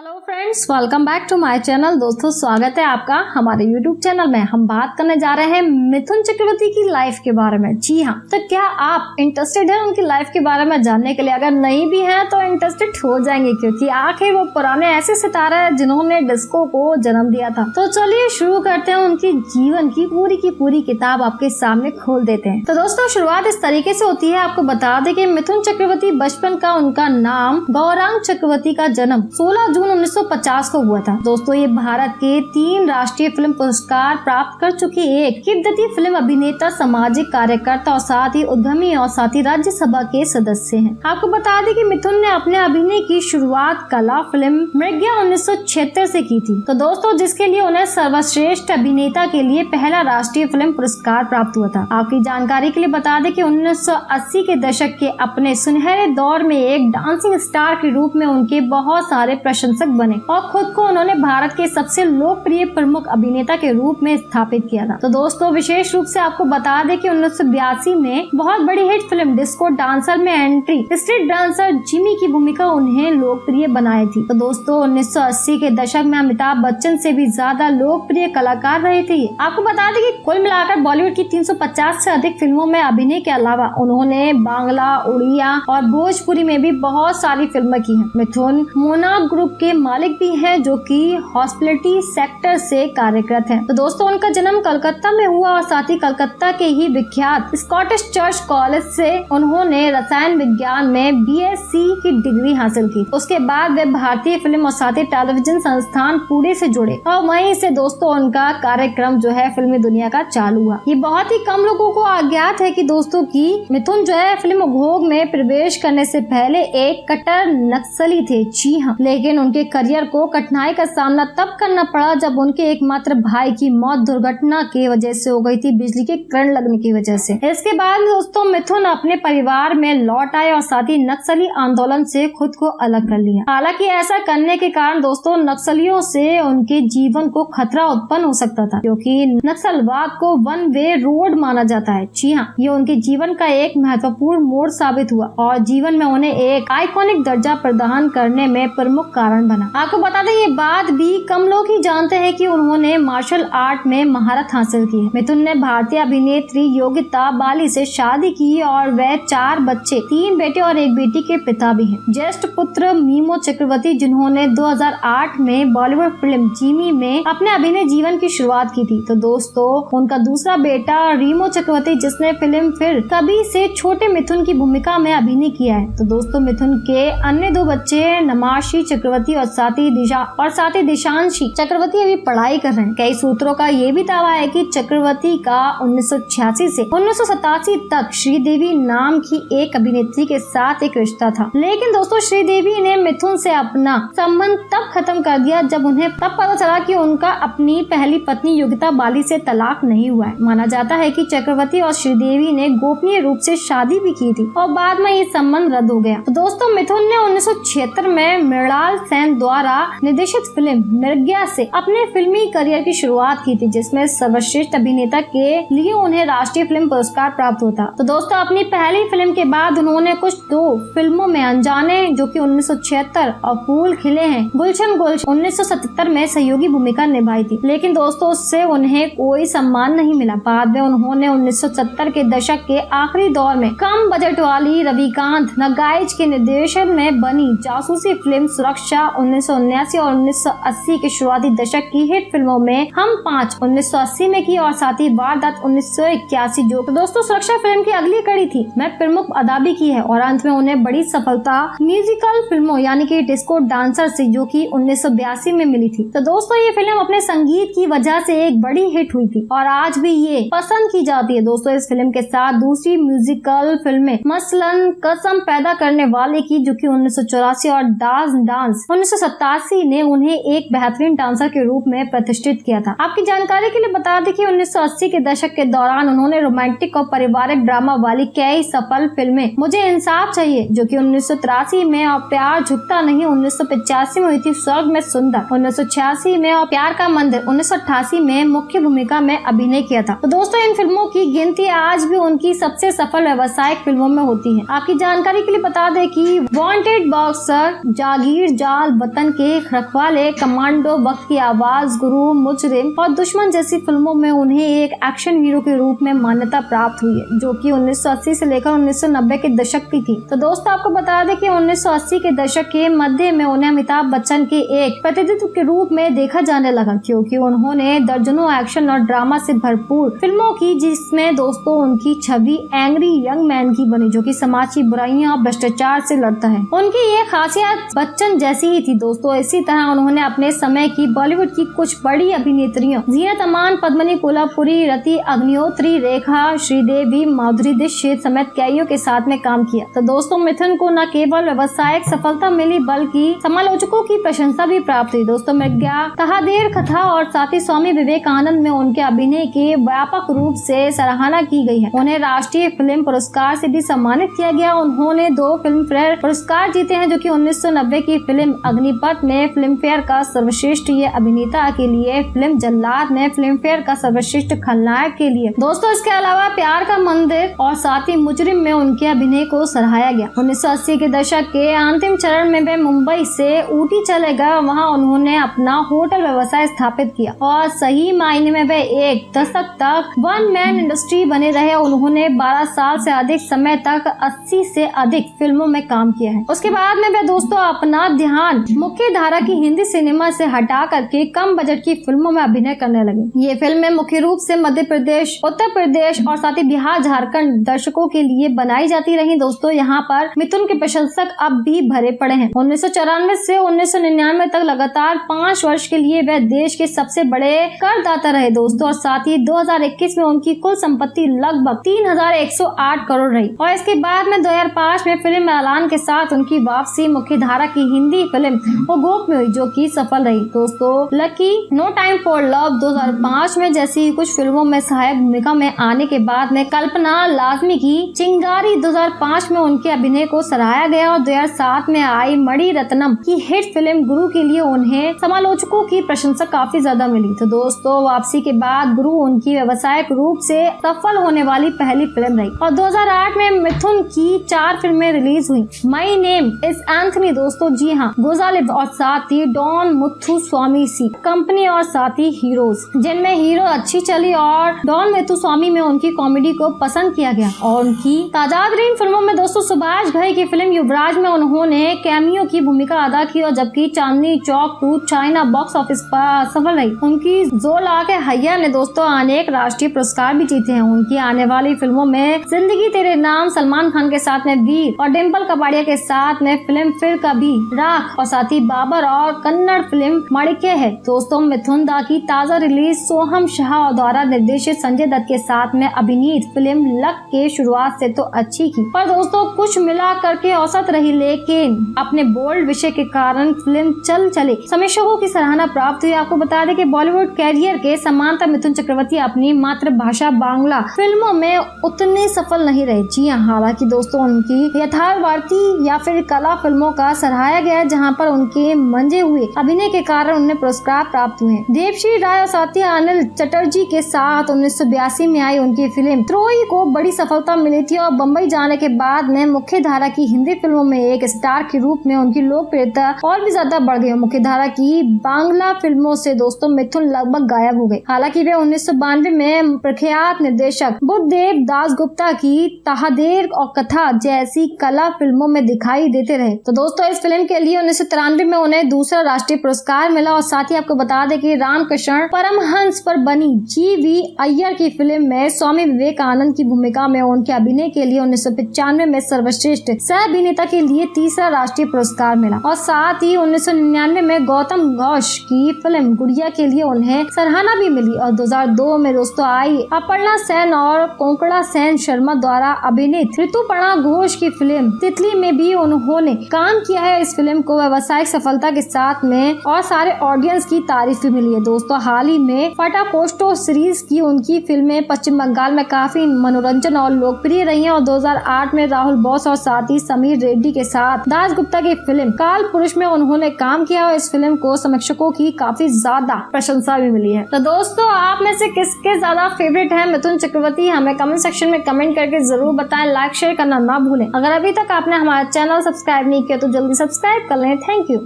Hello friends, welcome back to my channel. दोस्तों, स्वागत है आपका हमारे यूट्यूब चैनल में। हम बात करने जा रहे हैं मिथुन चक्रवर्ती की लाइफ के बारे में। जी हाँ, तो क्या आप इंटरेस्टेड हैं उनकी लाइफ के बारे में जानने के लिए? अगर नहीं भी हैं तो इंटरेस्टेड हो जाएंगे, क्योंकि आखिर वो पुराने ऐसे सितारे हैं जिन्होंने डिस्को को जन्म दिया था। तो चलिए शुरू करते हैं, उनकी जीवन की पूरी किताब आपके सामने खोल देते हैं। तो दोस्तों, शुरुआत इस तरीके से होती है। आपको बता दें कि मिथुन चक्रवर्ती बचपन का उनका नाम गौरांग चक्रवर्ती का जन्म 16 जून 1950 को हुआ था। दोस्तों, ये भारत के 3 राष्ट्रीय फिल्म पुरस्कार प्राप्त कर चुकी एक किद्दती फिल्म अभिनेता, सामाजिक कार्यकर्ता और साथ ही उद्यमी और साथ ही राज्यसभा के सदस्य हैं। आपको बता दें कि मिथुन ने अपने अभिनय की शुरुआत कला फिल्म मृग्या 1976 से की थी। तो दोस्तों, जिसके लिए उन्हें सर्वश्रेष्ठ अभिनेता के लिए पहला राष्ट्रीय फिल्म पुरस्कार प्राप्त हुआ था। आपकी जानकारी के लिए बता दें कि 1980 के दशक के अपने सुनहरे दौर में एक डांसिंग स्टार के रूप में उनके बहुत सारे प्रशंसक बने और खुद को उन्होंने भारत के सबसे लोकप्रिय प्रमुख अभिनेता के रूप में स्थापित किया था। तो दोस्तों, विशेष रूप से आपको बता दें कि 1982 में बहुत बड़ी हिट फिल्म डिस्को डांसर में एंट्री स्ट्रीट डांसर जिमी की भूमिका उन्हें लोकप्रिय बनाई थी। तो दोस्तों, 1980 के दशक में अमिताभ बच्चन से भी ज्यादा लोकप्रिय कलाकार रहे थे। आपको बता दें कि कुल मिलाकर बॉलीवुड की 350 से अधिक फिल्मों में अभिनय के अलावा उन्होंने बांग्ला, उड़िया और भोजपुरी में भी बहुत सारी फिल्में की हैं। मिथुन मोनार्क ग्रुप के मालिक भी हैं, जो कि हॉस्पिटैलिटी सेक्टर से कार्यरत हैं। तो दोस्तों, उनका जन्म कलकत्ता में हुआ और साथ ही कलकत्ता के ही विख्यात स्कॉटिश चर्च कॉलेज से उन्होंने रसायन विज्ञान में BSc की डिग्री हासिल की। उसके बाद वे भारतीय फिल्म और साथ ही टेलीविजन संस्थान पुणे से जुड़े और वहीं से दोस्तों उनका कार्यक्रम जो है फिल्मी दुनिया का चालू हुआ। ये बहुत ही कम लोगों को अज्ञात है कि दोस्तों की मिथुन जो है फिल्म उद्योग में प्रवेश करने से पहले एक कट्टर नक्सली थे। जी हाँ, लेकिन उनके करियर को कठिनाई का सामना तब करना पड़ा जब उनके एकमात्र भाई की मौत दुर्घटना की वजह से हो गई थी, बिजली के करंट लगने की वजह से। इसके बाद दोस्तों मिथुन अपने परिवार में लौट आए और साथ ही नक्सली आंदोलन से खुद को अलग कर लिया। हालांकि ऐसा करने के कारण दोस्तों नक्सलियों से उनके जीवन को खतरा उत्पन्न हो सकता था, क्योंकि नक्सलवाद को वन वे रोड माना जाता है। जी हाँ, ये उनके जीवन का एक महत्वपूर्ण मोड़ साबित हुआ और जीवन में उन्हें एक आइकॉनिक दर्जा प्रदान करने में प्रमुख कारण बना। आपको बता दें, ये बात भी कम लोग ही जानते हैं कि उन्होंने मार्शल आर्ट में महारत हासिल की है। मिथुन ने भारतीय अभिनेत्री योगिता बाली से शादी की और वह 4 बच्चे, 3 बेटे और 1 बेटी के पिता भी हैं। ज्येष्ठ पुत्र मीमो चक्रवर्ती, जिन्होंने 2008 में बॉलीवुड फिल्म जिमी में अपने अभिनय जीवन की शुरुआत की थी। तो दोस्तों, उनका दूसरा बेटा रीमो चक्रवर्ती, जिसने फिल्म फिर कभी से छोटे मिथुन की भूमिका में अभिनय किया है। तो दोस्तों, मिथुन के अन्य 2 बच्चे नमाशी चक्रवर्ती और साथ ही दिशांशी चक्रवर्ती अभी पढ़ाई कर रहे हैं। कई सूत्रों का ये भी दावा है कि चक्रवर्ती का 1986 से 1987 तक श्रीदेवी नाम की एक अभिनेत्री के साथ एक रिश्ता था। लेकिन दोस्तों, श्रीदेवी ने मिथुन से अपना संबंध तब खत्म कर दिया जब उन्हें तब पता चला कि उनका अपनी पहली पत्नी योगिता बाली से तलाक नहीं हुआ है। माना जाता है कि चक्रवर्ती और श्रीदेवी ने गोपनीय रूप से शादी भी की थी और बाद में ये संबंध रद्द हो गया। तो दोस्तों, मिथुन ने 1976 में मृणाल सेन द्वारा निर्देशित फिल्म मृग्या से अपने फिल्मी करियर की शुरुआत की थी, जिसमें सर्वश्रेष्ठ अभिनेता के लिए उन्हें राष्ट्रीय फिल्म पुरस्कार प्राप्त होता। तो दोस्तों, अपनी पहली फिल्म के बाद उन्होंने कुछ 2 फिल्मों में अनजाने, जो कि 1976 और फूल खिले हैं गुलशन 1977 में सहयोगी भूमिका निभाई थी। लेकिन दोस्तों, उससे उन्हें कोई सम्मान नहीं मिला। बाद में उन्होंने 1970 के दशक के आखिरी दौर में कम बजट वाली रविकांत नगाइच के निर्देशन में बनी जासूसी फिल्म सुरक्षा 1979 और 1980 के शुरुआती दशक की हिट फिल्मों में हम 5 1980 में की और साथ ही वारदात 1981, जो दोस्तों सुरक्षा फिल्म की अगली कड़ी थी, में प्रमुख अदा भी की है। और अंत में उन्हें बड़ी सफलता म्यूजिकल फिल्मों यानी कि डिस्को डांसर से, जो कि 1982 में मिली थी। तो दोस्तों, ये फिल्म अपने संगीत की वजह से एक बड़ी हिट हुई थी और आज भी ये पसंद की जाती है। दोस्तों, इस फिल्म के साथ दूसरी म्यूजिकल फिल्में मसलन कसम पैदा करने वाले की, जो कि 1984 और डांस 1987 ने उन्हें एक बेहतरीन डांसर के रूप में प्रतिष्ठित किया था। आपकी जानकारी के लिए बता दें कि 1980 के दशक के दौरान उन्होंने रोमांटिक और पारिवारिक ड्रामा वाली कई सफल फिल्में मुझे इंसाफ चाहिए, जो कि 1983 में और प्यार झुकता नहीं 1985 में हुई थी, स्वर्ग में सुंदर 1986 में और प्यार का मंदिर 1988 में मुख्य भूमिका में अभिनय किया था। तो दोस्तों, इन फिल्मों की गिनती आज भी उनकी सबसे सफल व्यावसायिक फिल्मों में होती है। आपकी जानकारी के लिए बता दें कि वांटेड बॉक्सर, जागीर, जाल, वतन के रखवाले, कमांडो, वक्त की आवाज, गुरु, मुजरिम और दुश्मन जैसी फिल्मों में उन्हें एक एक्शन हीरो के रूप में मान्यता प्राप्त हुई है, जो कि 1980 से लेकर 1990 के दशक की थी। तो दोस्तों आपको बता दें कि 1980 के दशक के मध्य में उन्हें अमिताभ बच्चन के एक प्रतिनिधित्व के रूप में देखा जाने लगा, क्योंकि उन्होंने दर्जनों एक्शन और ड्रामा से भरपूर फिल्मों की, जिसमें दोस्तों उनकी छवि एंग्री यंग मैन की बनी, जो कि समाज की बुराइयां और भ्रष्टाचार से लड़ता है। उनकी ये खासियत बच्चन जैसी ही थी दोस्तों। इसी तरह उन्होंने अपने समय की बॉलीवुड की कुछ बड़ी अभिनेत्रियों जीनत अमान, पद्मिनी कोल्हापुरी, रति अग्निहोत्री, रेखा, श्रीदेवी, माधुरी दीक्षित समेत कईयों के साथ में काम किया। तो दोस्तों मिथुन को न केवल व्यावसायिक सफलता मिली बल्कि समालोचकों की प्रशंसा भी प्राप्त हुई। दोस्तों मृग्या, तहादेर कथा और साथ ही स्वामी विवेकानंद में उनके अभिनय की व्यापक रूप से सराहना की गई है। उन्हें राष्ट्रीय फिल्म पुरस्कार से भी सम्मानित किया गया। उन्होंने 2 फिल्म फेयर पुरस्कार जीते हैं, जो कि 1990 की फिल्म अग्निपथ में फिल्म फेयर का सर्वश्रेष्ठ अभिनेता के लिए, फिल्म जल्लाद में फिल्म फेयर का सर्वश्रेष्ठ खलनायक के लिए। दोस्तों इसके अलावा प्यार का मंदिर और साथ ही मुजरिम में उनके अभिनय को सराहाया गया। 1980 के दशक के अंतिम चरण में वे मुंबई से ऊटी चले गए। वहाँ उन्होंने अपना होटल व्यवसाय स्थापित किया और सही मायने में वे एक दशक तक वन मैन इंडस्ट्री बने रहे। उन्होंने 12 साल से अधिक समय तक 80 से अधिक फिल्मों में काम किया है। उसके बाद में वे दोस्तों अपना ध्यान मुख्य धारा की हिंदी सिनेमा से हटा करके कम बजट की फिल्मों में अभिनय करने लगे। ये फिल्में मुख्य रूप से मध्य प्रदेश, उत्तर प्रदेश और साथ ही बिहार, झारखंड दर्शकों के लिए बनाई जाती रही। दोस्तों यहाँ पर मिथुन के प्रशंसक अब भी भरे पड़े हैं। 1994 से 1999 तक लगातार 5 वर्ष के लिए वे देश के सबसे बड़े करदाता रहे दोस्तों, और साथ ही 2021 में उनकी कुल संपत्ति लगभग 3108 करोड़ रही। और इसके बाद में 2005 में फिल्म ऐलान के साथ उनकी वापसी मुख्य धारा की हिंदी फिल्म ओगोक में हुई, जो की सफल रही। दोस्तों lucky, no time for love 2005 में जैसी कुछ फिल्मों में सहायक भूमिका में आने के बाद में कल्पना लाजमी की चिंगारी 2005 में उनके अभिनय को सराहाया गया। और 2007 में आई मणि रत्नम की हिट फिल्म गुरु के लिए उन्हें समालोचकों की प्रशंसा काफी ज्यादा मिली। तो दोस्तों वापसी के बाद गुरु उनकी व्यावसायिक रूप से सफल होने वाली पहली फिल्म रही। और 2008 में मिथुन की 4 फिल्में रिलीज हुई। माई नेम इज एंथनी दोस्तों, जी हाँ, गोजालिब और साथ ही डॉन मुथुस्वामी सी कंपनी और साथ ही हीरोज, जिनमें हीरो अच्छी चली और डॉन मुथुस्वामी में उनकी कॉमेडी को पसंद किया गया। और उनकी ताजादरीन फिल्मों में दोस्तों सुभाष घई की फिल्म युवराज में उन्होंने कैमियो की भूमिका अदा की, और जबकि Chandni Chowk 2 China box office पर सफल रही। उनकी जो लाके हैया ने दोस्तों अनेक राष्ट्रीय पुरस्कार भी जीते हैं। उनकी आने वाली फिल्मों में जिंदगी तेरे नाम सलमान खान के साथ में वीर और डिम्पल कपाड़िया के साथ में फिल्म फिर कभी, राख और साथ ही बाबर और कन्नड़ फिल्म माणिक्य है। दोस्तों मिथुन दा की ताजा रिलीज सोहम शाह द्वारा निर्देशित संजय दत्त के साथ में अभिनीत फिल्म लक के शुरुआत से तो अच्छी की, पर दोस्तों कुछ मिला करके औसत रही, लेकिन अपने बोल्ड विषय के कारण फिल्म चल चले समीक्षकों की सराहना प्राप्त हुई। आपको बता दें कि बॉलीवुड कैरियर के समांतर मिथुन चक्रवर्ती अपनी मातृभाषा बांग्ला फिल्मों में उतने सफल नहीं रहे। जी हाँ, हालांकि दोस्तों उनकी यथार्थवादी या फिर कला फिल्मों का सराहाया गया, जहां पर उनके मंजे हुए अभिनय के कारण उन्हें पुरस्कार प्राप्त हुए। देवश्री राय और साथी अनिल चटर्जी के साथ 1982 में आई उनकी फिल्म त्रोई को बड़ी सफलता मिली थी, और बम्बई जाने के बाद में मुख्य धारा की हिंदी फिल्मों में एक स्टार के रूप में उनकी लोकप्रियता और भी ज्यादा बढ़ गई। मुख्य धारा की बांग्ला फिल्मों से दोस्तों मिथुन लगभग गायब हो गए। हालांकि वे 1992 में प्रख्यात निर्देशक बुद्धदेव दासगुप्ता की तहादेर और कथा जैसी कला फिल्मों में दिखाई देते रहे। तो दोस्तों इस फिल्म के लिए 1993 में उन्हें दूसरा राष्ट्रीय पुरस्कार मिला। और साथ ही आपको बता दें कि रामकृष्ण परमहंस पर बनी जी.वी. अय्यर की फिल्म में स्वामी विवेकानंद की भूमिका में उनके अभिनय के लिए 1995 में सर्वश्रेष्ठ सह अभिनेता के लिए तीसरा राष्ट्रीय पुरस्कार मिला। और साथ ही 1999 में गौतम घोष की फिल्म गुड़िया के लिए उन्हें सराहना भी मिली। और 2002 में दोस्तों आई अपर्णा सेन और कोंकणा सेन शर्मा द्वारा अभिनीत ऋतुपर्णा घोष की फिल्म तितली में भी उन्होंने काम किया है। इस फिल्म को व्यावसायिक सफलता के साथ में और सारे ऑडियंस की तारीफ भी मिली है। दोस्तों हाल ही में फटाकोस्टो सीरीज की उनकी फिल्में पश्चिम बंगाल में काफी मनोरंजन और लोकप्रिय रही हैं। और 2008 में राहुल बोस और साथ ही समीर रेड्डी के साथ दासगुप्ता की फिल्म काल पुरुष में उन्होंने काम किया और इस फिल्म को समीक्षकों की काफी ज्यादा प्रशंसा भी मिली है। तो दोस्तों आप में से किसके ज्यादा फेवरेट है मिथुन चक्रवर्ती, हमें कमेंट सेक्शन में कमेंट करके जरूर बताएं। लाइक शेयर करना ना भूलें। अगर अभी तक आपने हमारा चैनल सब्सक्राइब नहीं किया तो जल्दी सब्सक्राइब कर लें। Thank you.